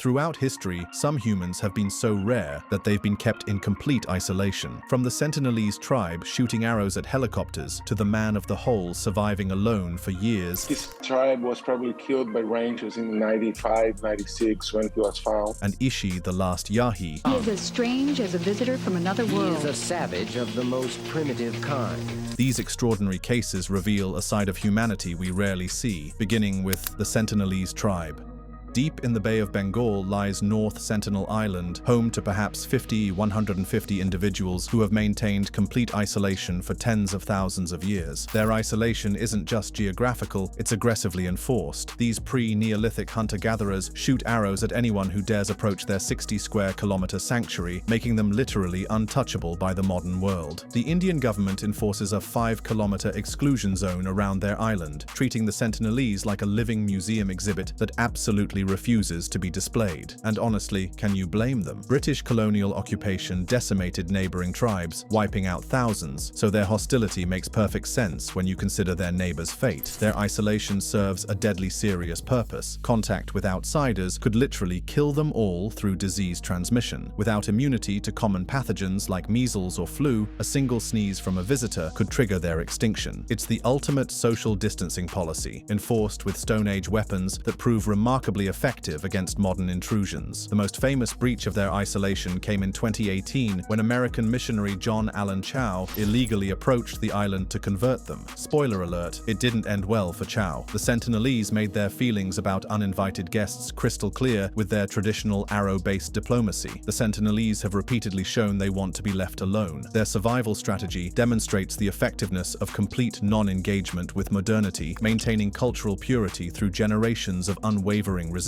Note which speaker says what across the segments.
Speaker 1: Throughout history, some humans have been so rare that they've been kept in complete isolation. From the Sentinelese tribe shooting arrows at helicopters to the man of the hole surviving alone for years.
Speaker 2: This tribe was probably killed by rangers in 95, 96 when he was found.
Speaker 1: And Ishi, the last Yahi.
Speaker 3: He is as strange as a visitor from another world.
Speaker 4: He is a savage of the most primitive kind.
Speaker 1: These extraordinary cases reveal a side of humanity we rarely see, beginning with the Sentinelese tribe. Deep in the Bay of Bengal lies North Sentinel Island, home to perhaps 150 individuals who have maintained complete isolation for tens of thousands of years. Their isolation isn't just geographical, it's aggressively enforced. These pre-Neolithic hunter-gatherers shoot arrows at anyone who dares approach their 60-square-kilometer sanctuary, making them literally untouchable by the modern world. The Indian government enforces a 5-kilometer exclusion zone around their island, treating the Sentinelese like a living museum exhibit that absolutely refuses to be displayed. And honestly, can you blame them? British colonial occupation decimated neighboring tribes, wiping out thousands, so their hostility makes perfect sense when you consider their neighbors' fate. Their isolation serves a deadly serious purpose. Contact with outsiders could literally kill them all through disease transmission. Without immunity to common pathogens like measles or flu, a single sneeze from a visitor could trigger their extinction. It's the ultimate social distancing policy, enforced with Stone Age weapons that prove remarkably effective against modern intrusions. The most famous breach of their isolation came in 2018 when American missionary John Allen Chau illegally approached the island to convert them. Spoiler alert, it didn't end well for Chau. The Sentinelese made their feelings about uninvited guests crystal clear with their traditional arrow-based diplomacy. The Sentinelese have repeatedly shown they want to be left alone. Their survival strategy demonstrates the effectiveness of complete non-engagement with modernity, maintaining cultural purity through generations of unwavering resistance.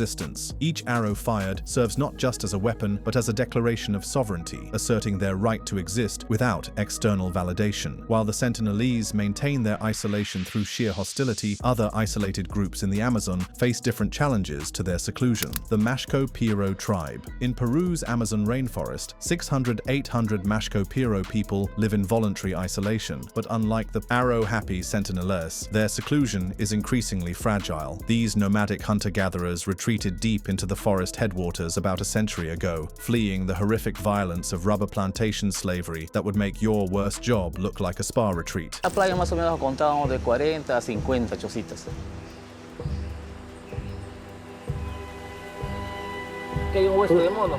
Speaker 1: Each arrow fired serves not just as a weapon, but as a declaration of sovereignty, asserting their right to exist without external validation. While the Sentinelese maintain their isolation through sheer hostility, other isolated groups in the Amazon face different challenges to their seclusion. The Mashco Piro tribe. In Peru's Amazon rainforest, 600-800 Mashco Piro people live in voluntary isolation, but unlike the arrow-happy Sentinelese, their seclusion is increasingly fragile. These nomadic hunter-gatherers retreated deep into the forest headwaters about a century ago, fleeing the horrific violence of rubber plantation slavery that would make your worst job look like a spa retreat.
Speaker 5: La playa más o menos contábamos de 40 a 50 chocitas. ¿Qué hay un hueso de mono?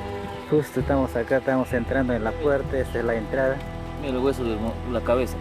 Speaker 6: Justo estamos acá, estamos entrando en la puerta, esta es la entrada.
Speaker 5: Mira el hueso de la cabeza.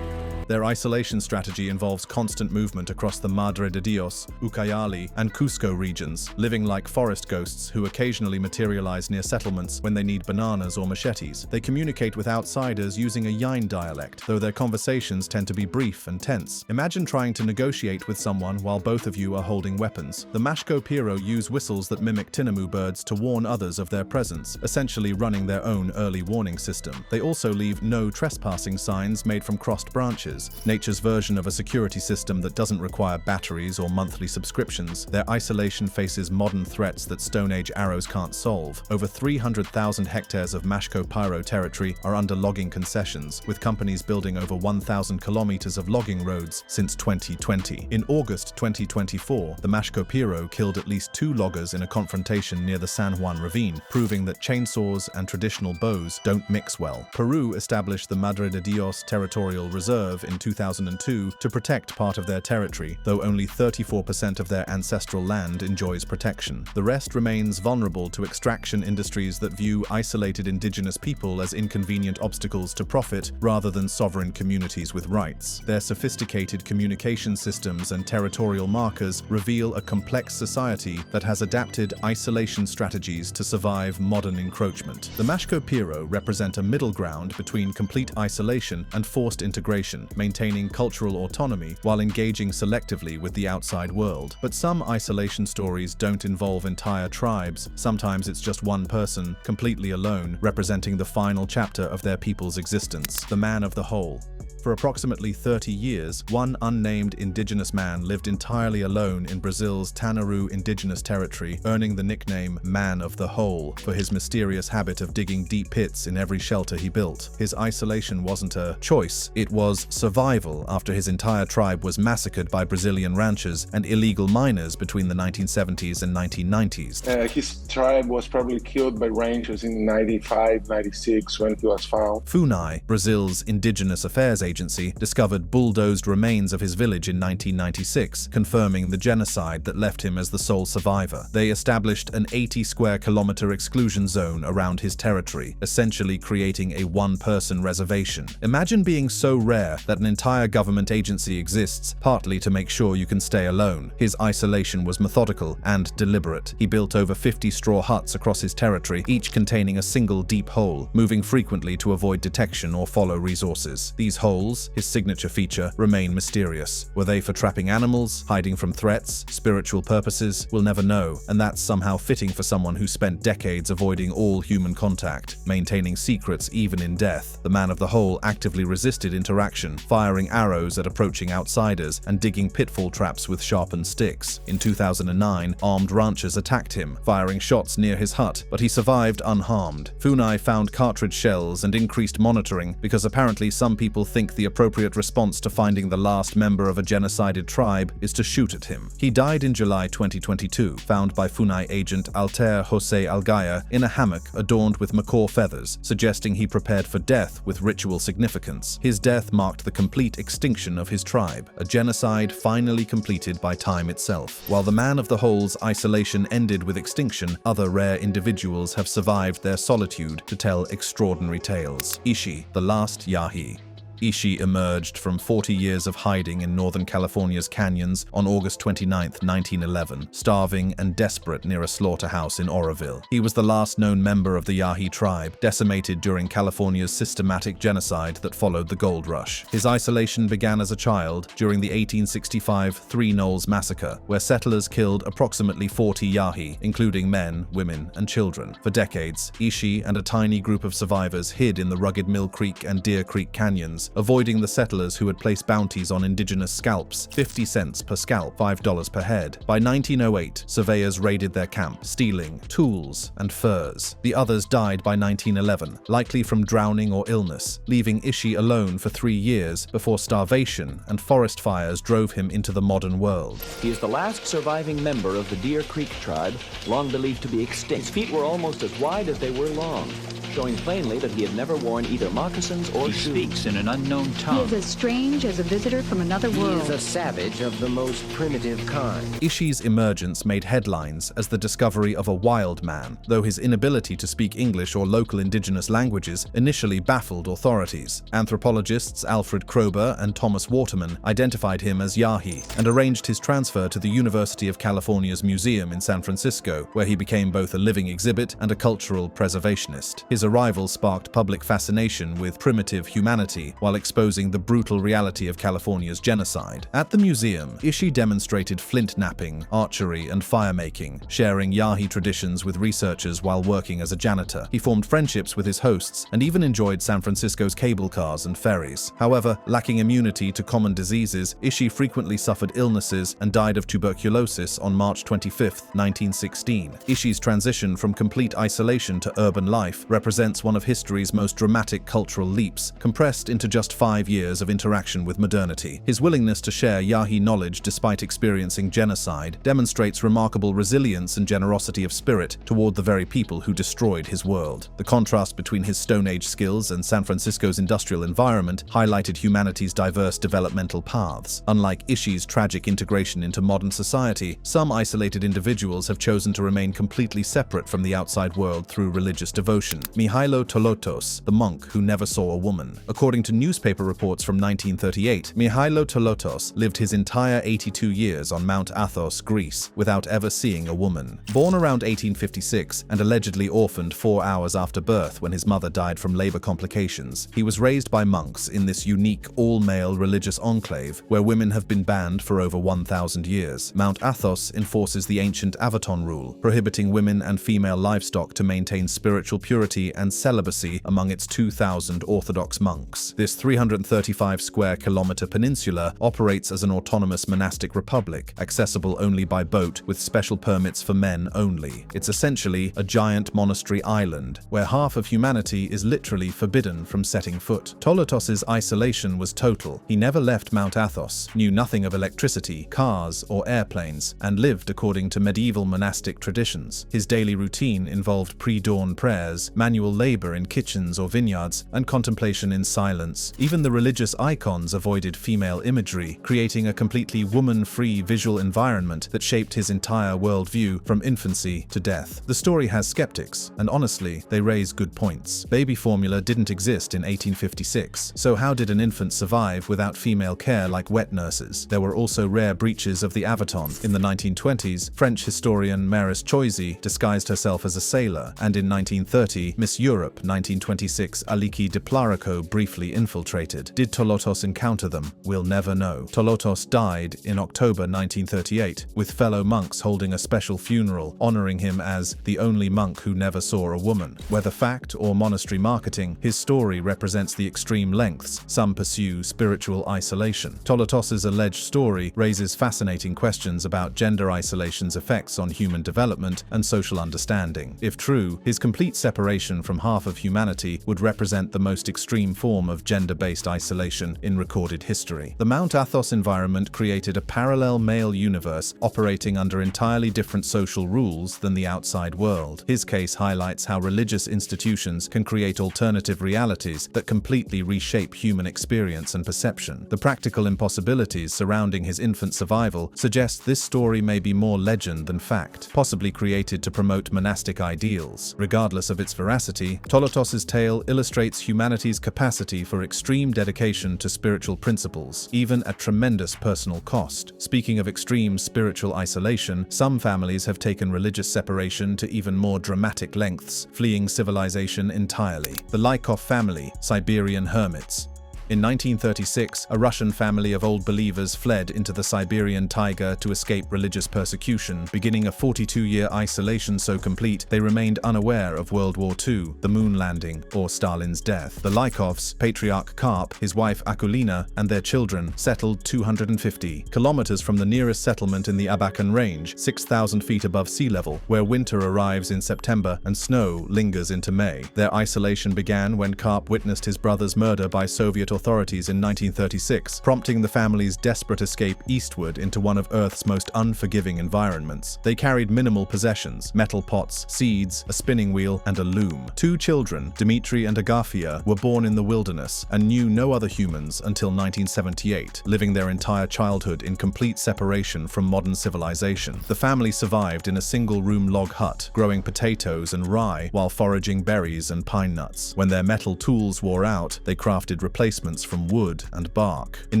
Speaker 1: Their isolation strategy involves constant movement across the Madre de Dios, Ucayali, and Cusco regions, living like forest ghosts who occasionally materialize near settlements when they need bananas or machetes. They communicate with outsiders using a Yain dialect, though their conversations tend to be brief and tense. Imagine trying to negotiate with someone while both of you are holding weapons. The Mashco Piro use whistles that mimic tinamou birds to warn others of their presence, essentially running their own early warning system. They also leave no trespassing signs made from crossed branches, nature's version of a security system that doesn't require batteries or monthly subscriptions. Their isolation faces modern threats that Stone Age arrows can't solve. Over 300,000 hectares of Mashco Piro territory are under logging concessions, with companies building over 1,000 kilometers of logging roads since 2020. In August 2024, the Mashco Piro killed at least 2 loggers in a confrontation near the San Juan Ravine, proving that chainsaws and traditional bows don't mix well. Peru established the Madre de Dios Territorial Reserve in 2002 to protect part of their territory, though only 34% of their ancestral land enjoys protection. The rest remains vulnerable to extraction industries that view isolated indigenous people as inconvenient obstacles to profit rather than sovereign communities with rights. Their sophisticated communication systems and territorial markers reveal a complex society that has adapted isolation strategies to survive modern encroachment. The Mashco Piro represent a middle ground between complete isolation and forced integration, maintaining cultural autonomy while engaging selectively with the outside world. But some isolation stories don't involve entire tribes. Sometimes it's just one person, completely alone, representing the final chapter of their people's existence, the man of the hole. For approximately 30 years, one unnamed indigenous man lived entirely alone in Brazil's Tanaru indigenous territory, earning the nickname Man of the Hole for his mysterious habit of digging deep pits in every shelter he built. His isolation wasn't a choice, it was survival after his entire tribe was massacred by Brazilian ranchers and illegal miners between the 1970s and 1990s.
Speaker 2: His tribe was probably killed by rangers in 95, 96 when he was found.
Speaker 1: FUNAI, Brazil's indigenous affairs agency, discovered bulldozed remains of his village in 1996, confirming the genocide that left him as the sole survivor. They established an 80-square-kilometer exclusion zone around his territory, essentially creating a one-person reservation. Imagine being so rare that an entire government agency exists, partly to make sure you can stay alone. His isolation was methodical and deliberate. He built over 50 straw huts across his territory, each containing a single deep hole, moving frequently to avoid detection or follow resources. These holes, his signature feature, remain mysterious. Were they for trapping animals, hiding from threats, spiritual purposes? We'll never know, and that's somehow fitting for someone who spent decades avoiding all human contact, maintaining secrets even in death. The Man of the Hole actively resisted interaction, firing arrows at approaching outsiders and digging pitfall traps with sharpened sticks. In 2009, armed ranchers attacked him, firing shots near his hut, but he survived unharmed. FUNAI found cartridge shells and increased monitoring because apparently some people think the appropriate response to finding the last member of a genocided tribe is to shoot at him. He died in July 2022, found by FUNAI agent Altair Jose Algaya in a hammock adorned with macaw feathers, suggesting he prepared for death with ritual significance. His death marked the complete extinction of his tribe, a genocide finally completed by time itself. While the Man of the Hole's isolation ended with extinction, other rare individuals have survived their solitude to tell extraordinary tales. Ishi, the last Yahi. Ishi emerged from 40 years of hiding in Northern California's canyons on August 29, 1911, starving and desperate near a slaughterhouse in Oroville. He was the last known member of the Yahi tribe, decimated during California's systematic genocide that followed the gold rush. His isolation began as a child during the 1865 Three Knolls Massacre, where settlers killed approximately 40 Yahi, including men, women, and children. For decades, Ishi and a tiny group of survivors hid in the rugged Mill Creek and Deer Creek canyons, avoiding the settlers who had placed bounties on indigenous scalps, 50 cents per scalp, $5 per head. By 1908, surveyors raided their camp, stealing tools and furs. The others died by 1911, likely from drowning or illness, leaving Ishi alone for 3 years before starvation and forest fires drove him into the modern world.
Speaker 7: He is the last surviving member of the Deer Creek tribe, long believed to be extinct. His feet were almost as wide as they were long, showing plainly that he had never worn either moccasins or shoes.
Speaker 8: He speaks in an unknown
Speaker 3: He
Speaker 8: tongue.
Speaker 3: is as strange as a visitor from another
Speaker 4: He
Speaker 3: world.
Speaker 4: is a savage of the most primitive kind.
Speaker 1: Ishi's emergence made headlines as the discovery of a wild man, though his inability to speak English or local indigenous languages initially baffled authorities. Anthropologists Alfred Kroeber and Thomas Waterman identified him as Yahi and arranged his transfer to the University of California's museum in San Francisco, where he became both a living exhibit and a cultural preservationist. His arrival sparked public fascination with primitive humanity while exposing the brutal reality of California's genocide. At the museum, Ishi demonstrated flint knapping, archery, and firemaking, sharing Yahi traditions with researchers while working as a janitor. He formed friendships with his hosts and even enjoyed San Francisco's cable cars and ferries. However, lacking immunity to common diseases, Ishi frequently suffered illnesses and died of tuberculosis on March 25, 1916. Ishi's transition from complete isolation to urban life represents one of history's most dramatic cultural leaps, compressed into just 5 years of interaction with modernity. His willingness to share Yahi knowledge despite experiencing genocide demonstrates remarkable resilience and generosity of spirit toward the very people who destroyed his world. The contrast between his Stone Age skills and San Francisco's industrial environment highlighted humanity's diverse developmental paths. Unlike Ishi's tragic integration into modern society, some isolated individuals have chosen to remain completely separate from the outside world through religious devotion. Mihailo Tolotos, the monk who never saw a woman. According to newspaper reports from 1938, Mihailo Tolotos lived his entire 82 years on Mount Athos, Greece, without ever seeing a woman. Born around 1856 and allegedly orphaned 4 hours after birth when his mother died from labor complications, he was raised by monks in this unique all-male religious enclave where women have been banned for over 1,000 years. Mount Athos enforces the ancient Avaton rule, prohibiting women and female livestock to maintain spiritual purity poverty and celibacy among its 2,000 Orthodox monks. This 335 square kilometer peninsula operates as an autonomous monastic republic, accessible only by boat with special permits for men only. It's essentially a giant monastery island, where half of humanity is literally forbidden from setting foot. Tolotos' isolation was total. He never left Mount Athos, knew nothing of electricity, cars, or airplanes, and lived according to medieval monastic traditions. His daily routine involved pre-dawn prayers, manual labor in kitchens or vineyards, and contemplation in silence. Even the religious icons avoided female imagery, creating a completely woman-free visual environment that shaped his entire worldview from infancy to death. The story has skeptics, and honestly, they raise good points. Baby formula didn't exist in 1856, so how did an infant survive without female care like wet nurses? There were also rare breaches of the Avaton. In the 1920s, French historian Maris Choisy disguised herself as a sailor, and in 1930, Miss Europe 1926 Aliki Diplarico briefly infiltrated. Did Tolotos encounter them? We'll never know. Tolotos died in October 1938, with fellow monks holding a special funeral honoring him as the only monk who never saw a woman. Whether fact or monastery marketing, his story represents the extreme lengths some pursue spiritual isolation. Tolotos's alleged story raises fascinating questions about gender isolation's effects on human development and social understanding. If true, his complete separation from half of humanity would represent the most extreme form of gender-based isolation in recorded history. The Mount Athos environment created a parallel male universe operating under entirely different social rules than the outside world. His case highlights how religious institutions can create alternative realities that completely reshape human experience and perception. The practical impossibilities surrounding his infant survival suggest this story may be more legend than fact, possibly created to promote monastic ideals. Regardless of its veracity, Tolotos's tale illustrates humanity's capacity for extreme dedication to spiritual principles, even at tremendous personal cost. Speaking of extreme spiritual isolation, some families have taken religious separation to even more dramatic lengths, fleeing civilization entirely. The Lykov family, Siberian hermits. In 1936, a Russian family of Old Believers fled into the Siberian taiga to escape religious persecution, beginning a 42-year isolation so complete they remained unaware of World War II, the moon landing, or Stalin's death. The Lykovs, Patriarch Karp, his wife Akulina, and their children settled 250 kilometers from the nearest settlement in the Abakan Range, 6,000 feet above sea level, where winter arrives in September and snow lingers into May. Their isolation began when Karp witnessed his brother's murder by Soviet authorities in 1936, prompting the family's desperate escape eastward into one of Earth's most unforgiving environments. They carried minimal possessions: metal pots, seeds, a spinning wheel, and a loom. Two children, Dmitry and Agafia, were born in the wilderness and knew no other humans until 1978, living their entire childhood in complete separation from modern civilization. The family survived in a single-room log hut, growing potatoes and rye while foraging berries and pine nuts. When their metal tools wore out, they crafted replacements from wood and bark. In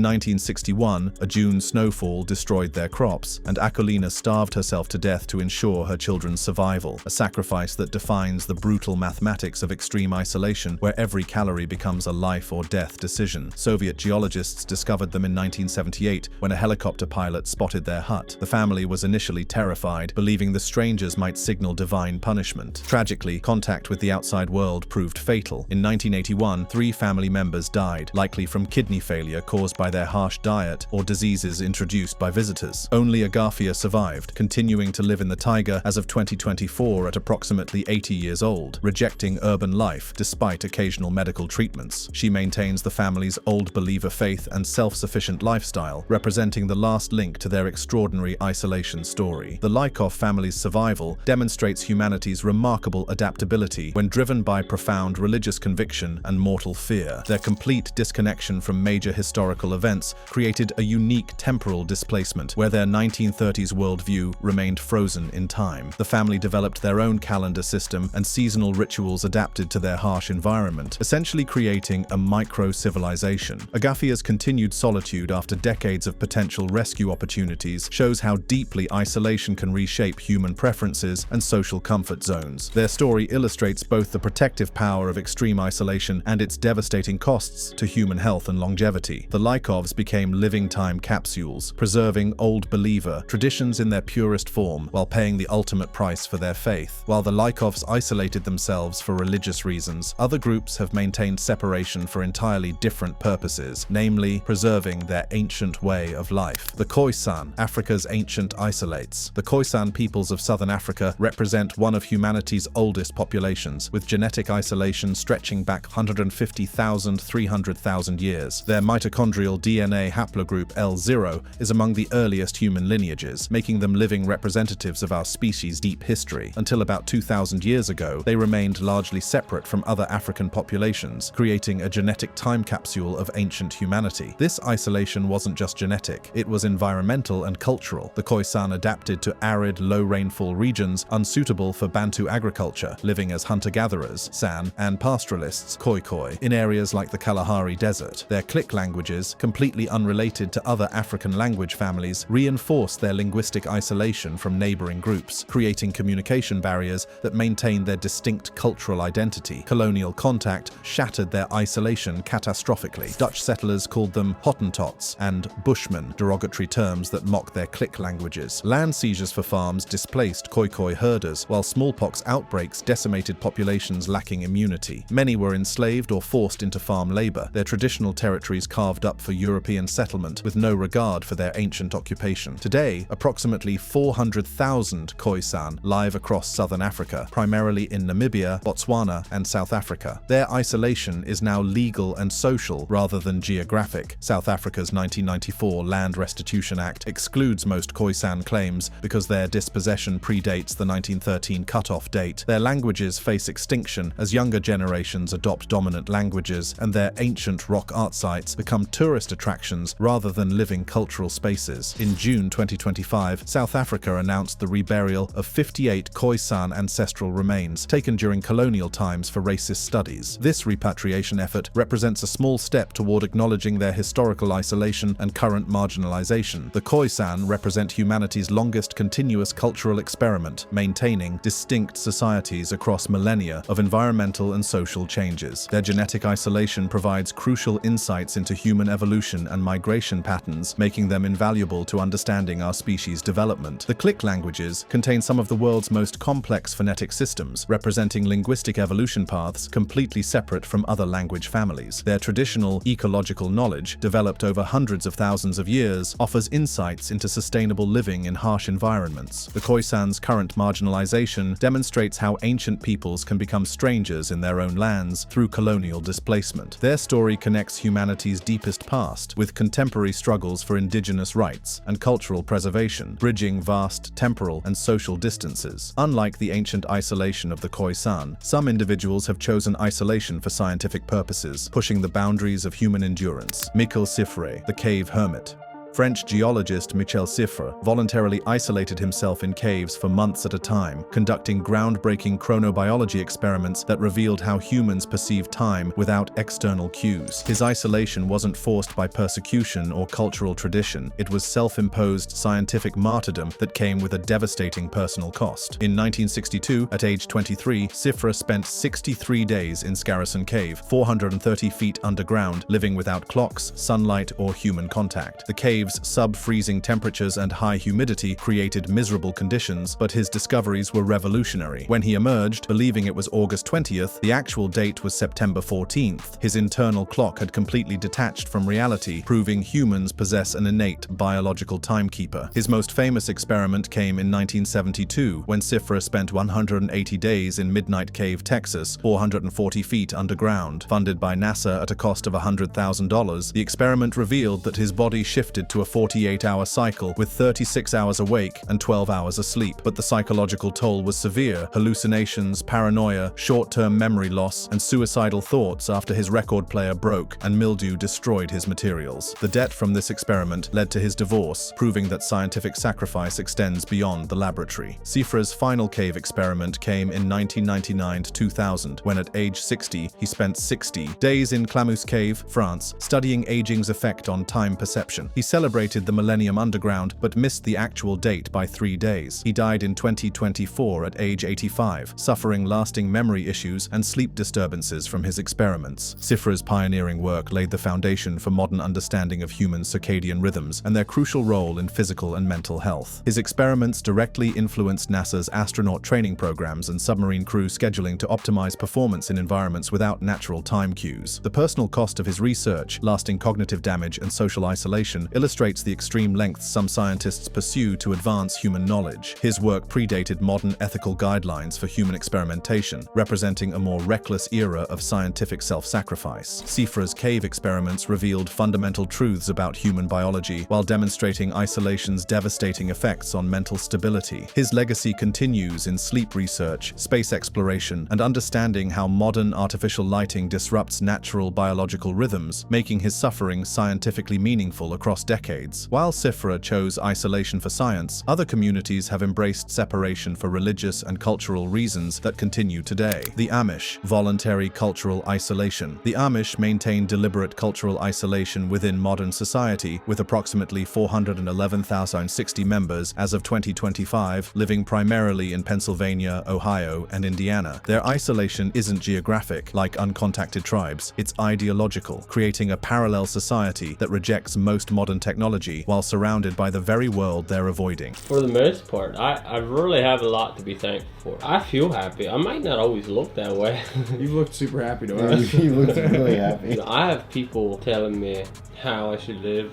Speaker 1: 1961, a June snowfall destroyed their crops, and Akulina starved herself to death to ensure her children's survival, a sacrifice that defines the brutal mathematics of extreme isolation, where every calorie becomes a life or death decision. Soviet geologists discovered them in 1978 when a helicopter pilot spotted their hut. The family was initially terrified, believing the strangers might signal divine punishment. Tragically, contact with the outside world proved fatal. In 1981, 3 family members died, likely from kidney failure caused by their harsh diet or diseases introduced by visitors. Only Agafia survived, continuing to live in the taiga as of 2024 at approximately 80 years old, rejecting urban life despite occasional medical treatments. She maintains the family's Old Believer faith and self-sufficient lifestyle, representing the last link to their extraordinary isolation story. The Lykov family's survival demonstrates humanity's remarkable adaptability when driven by profound religious conviction and mortal fear. Their complete disconnection from major historical events created a unique temporal displacement where their 1930s worldview remained frozen in time. The family developed their own calendar system and seasonal rituals adapted to their harsh environment, essentially creating a micro-civilization. Agafia's continued solitude after decades of potential rescue opportunities shows how deeply isolation can reshape human preferences and social comfort zones. Their story illustrates both the protective power of extreme isolation and its devastating costs to human health and longevity. The Lykovs became living time capsules, preserving Old Believer traditions in their purest form while paying the ultimate price for their faith. While the Lykovs isolated themselves for religious reasons, other groups have maintained separation for entirely different purposes, namely preserving their ancient way of life. The Khoisan, Africa's ancient isolates. The Khoisan peoples of southern Africa represent one of humanity's oldest populations, with genetic isolation stretching back 150,000–300,000 years. Their mitochondrial DNA haplogroup L0 is among the earliest human lineages, making them living representatives of our species' deep history. Until about 2,000 years ago, they remained largely separate from other African populations, creating a genetic time capsule of ancient humanity. This isolation wasn't just genetic, it was environmental and cultural. The Khoisan adapted to arid, low-rainfall regions unsuitable for Bantu agriculture, living as hunter-gatherers, San, and pastoralists, Khoikhoi, in areas like the Kalahari Desert. Their Click languages, completely unrelated to other African language families, reinforced their linguistic isolation from neighboring groups, creating communication barriers that maintained their distinct cultural identity. Colonial contact shattered their isolation catastrophically. Dutch settlers called them Hottentots and Bushmen, derogatory terms that mock their Click languages. Land seizures for farms displaced Khoikhoi herders, while smallpox outbreaks decimated populations lacking immunity. Many were enslaved or forced into farm labor, their traditional territories carved up for European settlement with no regard for their ancient occupation. Today, approximately 400,000 Khoisan live across southern Africa, primarily in Namibia, Botswana, and South Africa. Their isolation is now legal and social rather than geographic. South Africa's 1994 Land Restitution Act excludes most Khoisan claims because their dispossession predates the 1913 cutoff date. Their languages face extinction as younger generations adopt dominant languages, and their ancient rock art sites become tourist attractions rather than living cultural spaces. In June 2025, South Africa announced the reburial of 58 Khoisan ancestral remains taken during colonial times for racist studies. This repatriation effort represents a small step toward acknowledging their historical isolation and current marginalization. The Khoisan represent humanity's longest continuous cultural experiment, maintaining distinct societies across millennia of environmental and social changes. Their genetic isolation provides crucial insights into human evolution and migration patterns, making them invaluable to understanding our species' development. The Click languages contain some of the world's most complex phonetic systems, representing linguistic evolution paths completely separate from other language families. Their traditional ecological knowledge, developed over hundreds of thousands of years, offers insights into sustainable living in harsh environments. The Khoisan's current marginalization demonstrates how ancient peoples can become strangers in their own lands through colonial displacement. Their story connects humanity's deepest past with contemporary struggles for indigenous rights and cultural preservation, bridging vast temporal and social distances. Unlike the ancient isolation of the Khoisan, some individuals have chosen isolation for scientific purposes, pushing the boundaries of human endurance. Michel Siffre, the cave hermit. French geologist Michel Siffre voluntarily isolated himself in caves for months at a time, conducting groundbreaking chronobiology experiments that revealed how humans perceive time without external cues. His isolation wasn't forced by persecution or cultural tradition, it was self-imposed scientific martyrdom that came with a devastating personal cost. In 1962, at age 23, Siffre spent 63 days in Scarrison Cave, 430 feet underground, living without clocks, sunlight, or human contact. The cave's sub-freezing temperatures and high humidity created miserable conditions, but his discoveries were revolutionary. When he emerged, believing it was August 20th, the actual date was September 14th. His internal clock had completely detached from reality, proving humans possess an innate biological timekeeper. His most famous experiment came in 1972, when Siffre spent 180 days in Midnight Cave, Texas, 440 feet underground. Funded by NASA at a cost of $100,000, the experiment revealed that his body shifted to a 48-hour cycle with 36 hours awake and 12 hours asleep, but the psychological toll was severe: hallucinations, paranoia, short-term memory loss, and suicidal thoughts after his record player broke and mildew destroyed his materials. The debt from this experiment led to his divorce, proving that scientific sacrifice extends beyond the laboratory. Siffre's final cave experiment came in 1999 to 2000, when at age 60, he spent 60 days in Clamus Cave, France, studying aging's effect on time perception. He celebrated celebrated the Millennium Underground but missed the actual date by 3 days. He died in 2024 at age 85, suffering lasting memory issues and sleep disturbances from his experiments. Sifra's pioneering work laid the foundation for modern understanding of human circadian rhythms and their crucial role in physical and mental health. His experiments directly influenced NASA's astronaut training programs and submarine crew scheduling to optimize performance in environments without natural time cues. The personal cost of his research, lasting cognitive damage and social isolation, illustrates the extreme lengths some scientists pursue to advance human knowledge. His work predated modern ethical guidelines for human experimentation, representing a more reckless era of scientific self-sacrifice. Sifra's cave experiments revealed fundamental truths about human biology while demonstrating isolation's devastating effects on mental stability. His legacy continues in sleep research, space exploration, and understanding how modern artificial lighting disrupts natural biological rhythms, making his suffering scientifically meaningful across decades. While Sifra chose isolation for science, other communities have embraced separation for religious and cultural reasons that continue today. The Amish, voluntary cultural isolation. The Amish maintain deliberate cultural isolation within modern society, with approximately 411,060 members as of 2025, living primarily in Pennsylvania, Ohio, and Indiana. Their isolation isn't geographic, like uncontacted tribes. It's ideological, creating a parallel society that rejects most modern technology while surrounded by the very world they're avoiding.
Speaker 8: For the most part, I really have a lot to be thankful for. I feel happy. I might not always look that way.
Speaker 9: You look super happy, though. You look really happy.
Speaker 8: I have people telling me how I should live.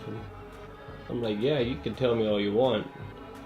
Speaker 8: I'm like, yeah, you can tell me all you want.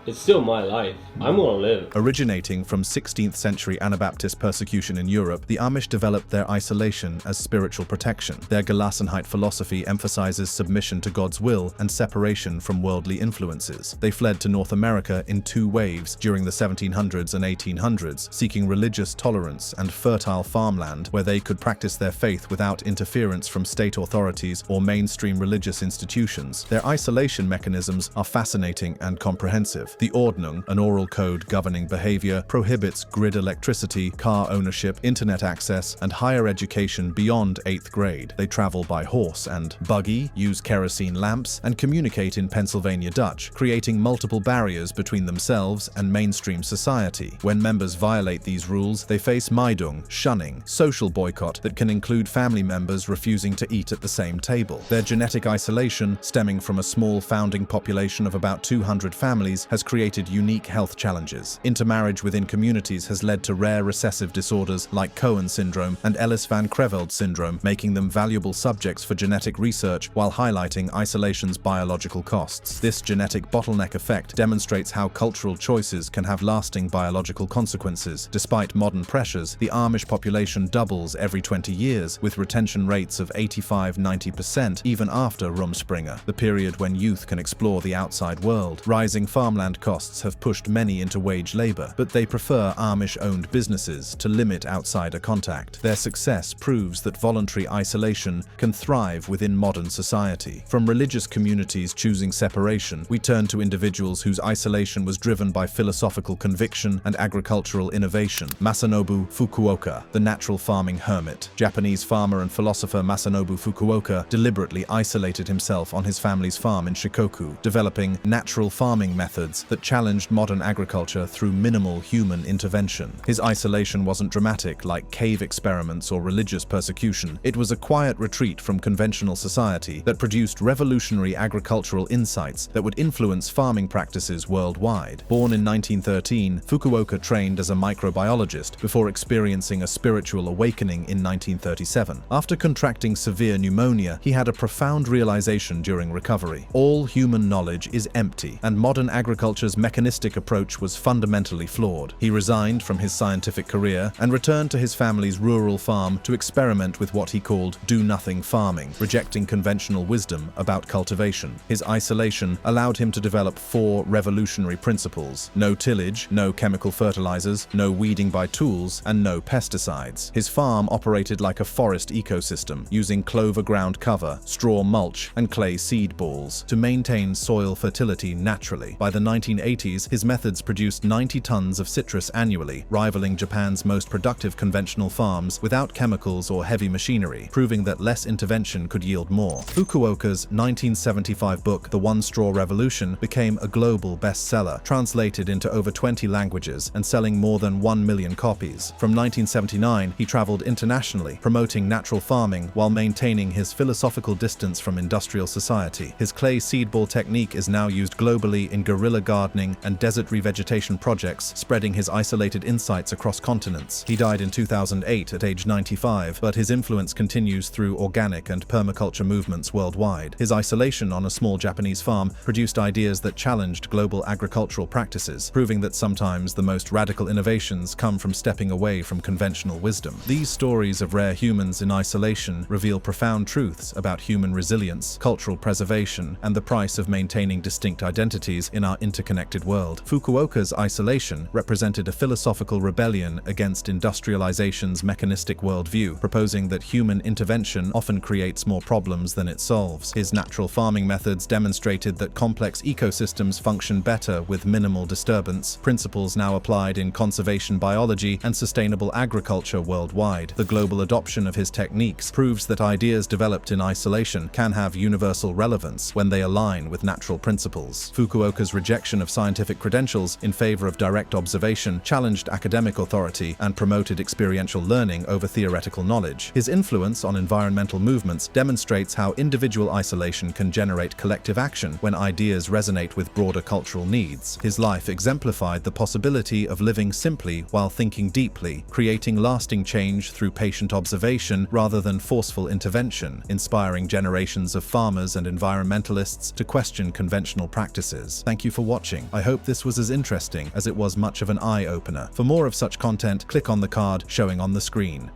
Speaker 8: It's still my life. I'm gonna live.
Speaker 1: Originating from 16th century Anabaptist persecution in Europe, the Amish developed their isolation as spiritual protection. Their Gelassenheit philosophy emphasizes submission to God's will and separation from worldly influences. They fled to North America in 2 waves during the 1700s and 1800s, seeking religious tolerance and fertile farmland where they could practice their faith without interference from state authorities or mainstream religious institutions. Their isolation mechanisms are fascinating and comprehensive. The Ordnung, an oral code governing behavior, prohibits grid electricity, car ownership, internet access, and higher education beyond 8th grade. They travel by horse and buggy, use kerosene lamps, and communicate in Pennsylvania Dutch, creating multiple barriers between themselves and mainstream society. When members violate these rules, they face Meidung, shunning, social boycott that can include family members refusing to eat at the same table. Their genetic isolation, stemming from a small founding population of about 200 families, has created unique health challenges. Intermarriage within communities has led to rare recessive disorders like Cohen syndrome and Ellis-Van Creveld syndrome, making them valuable subjects for genetic research while highlighting isolation's biological costs. This genetic bottleneck effect demonstrates how cultural choices can have lasting biological consequences. Despite modern pressures, the Amish population doubles every 20 years, with retention rates of 85–90% even after Rumspringa, the period when youth can explore the outside world. Rising farmland costs have pushed many into wage labor, but they prefer Amish-owned businesses to limit outsider contact. Their success proves that voluntary isolation can thrive within modern society. From religious communities choosing separation, we turn to individuals whose isolation was driven by philosophical conviction and agricultural innovation. Masanobu Fukuoka, the natural farming hermit. Japanese farmer and philosopher Masanobu Fukuoka deliberately isolated himself on his family's farm in Shikoku, developing natural farming methods that challenged modern agriculture through minimal human intervention. His isolation wasn't dramatic like cave experiments or religious persecution. It was a quiet retreat from conventional society that produced revolutionary agricultural insights that would influence farming practices worldwide. Born in 1913, Fukuoka trained as a microbiologist before experiencing a spiritual awakening in 1937. After contracting severe pneumonia, he had a profound realization during recovery. All human knowledge is empty, and modern agriculture's mechanistic approach was fundamentally flawed. He resigned from his scientific career and returned to his family's rural farm to experiment with what he called do-nothing farming, rejecting conventional wisdom about cultivation. His isolation allowed him to develop 4 revolutionary principles: no tillage, no chemical fertilizers, no weeding by tools, and no pesticides. His farm operated like a forest ecosystem, using clover ground cover, straw mulch, and clay seed balls to maintain soil fertility naturally. By the 1980s, his methods produced 90 tons of citrus annually, rivaling Japan's most productive conventional farms without chemicals or heavy machinery, proving that less intervention could yield more. Fukuoka's 1975 book, The One Straw Revolution, became a global bestseller, translated into over 20 languages and selling more than 1 million copies. From 1979, he traveled internationally, promoting natural farming while maintaining his philosophical distance from industrial society. His clay seed ball technique is now used globally in guerrilla gardening and desert revegetation projects, spreading his isolated insights across continents. He died in 2008 at age 95, but his influence continues through organic and permaculture movements worldwide. His isolation on a small Japanese farm produced ideas that challenged global agricultural practices, proving that sometimes the most radical innovations come from stepping away from conventional wisdom. These stories of rare humans in isolation reveal profound truths about human resilience, cultural preservation, and the price of maintaining distinct identities in our interconnected world. Fukuoka's isolation represented a philosophical rebellion against industrialization's mechanistic worldview, proposing that human intervention often creates more problems than it solves. His natural farming methods demonstrated that complex ecosystems function better with minimal disturbance, principles now applied in conservation biology and sustainable agriculture worldwide. The global adoption of his techniques proves that ideas developed in isolation can have universal relevance when they align with natural principles. Fukuoka's rejection of scientific credentials in favor of direct observation challenged academic authority and promoted experiential learning over theoretical knowledge. His influence on environmental movements demonstrates how individual isolation can generate collective action when ideas resonate with broader cultural needs. His life exemplified the possibility of living simply while thinking deeply, creating lasting change through patient observation rather than forceful intervention, inspiring generations of farmers and environmentalists to question conventional practices. Thank you for watching. I hope this was as interesting as it was much of an eye-opener. For more of such content, click on the card showing on the screen.